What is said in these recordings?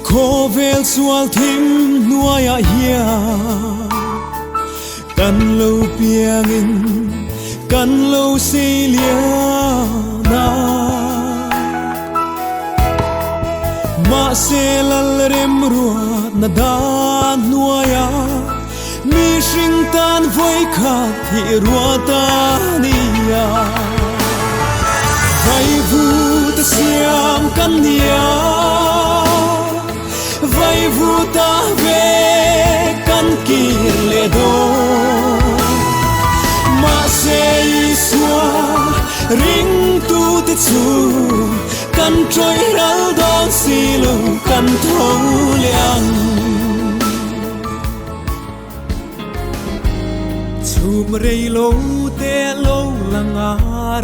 khô vel sual thim nuaya hia kan lâu piangin kan lâu silia na ma se lal rem ruat na dan nuaya mi sing tan voi khat hi ruata nia vai vu ta siam kan nia vai vu ta ve kan kir le do ma se iswa ring tu te chu kan trôi ral don si lu kan thâu liang chum rei lo te lo langa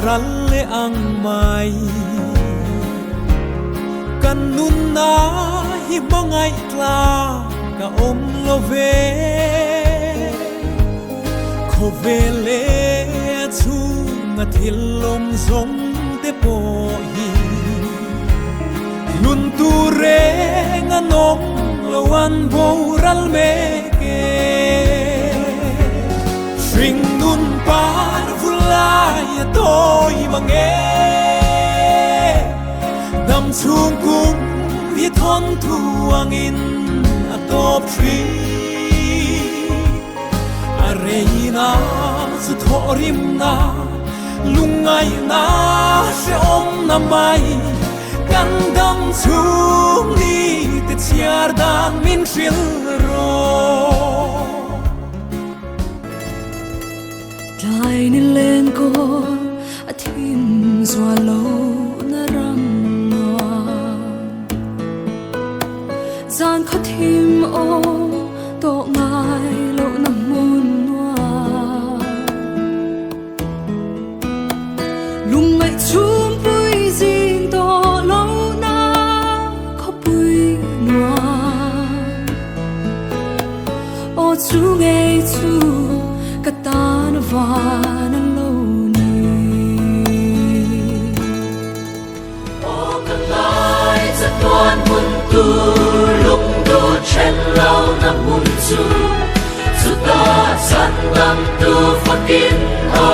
ral le ang mai kan nun na hi bangai tla ka om lo ve kho ve le chu nga thil lom zong te po hi lun tu re nga nom lo an bo ral me ke ring nun par vulai toi mange dam chung kum vi thon thuang in a top tree arena su thorim na lungai na se om na mai kan dam chung ni te chiar dan min shil ro dai ni len ko a thim zwa lo na ram noa zan kho thim o to ngai lo na mun noa lung ngai chum pui jing to lo na kho pui noa o chu ngai chu katan van lo ni o kan lai za tuan mun tu lung du chen lau na mun chu ta san dam tu fakin o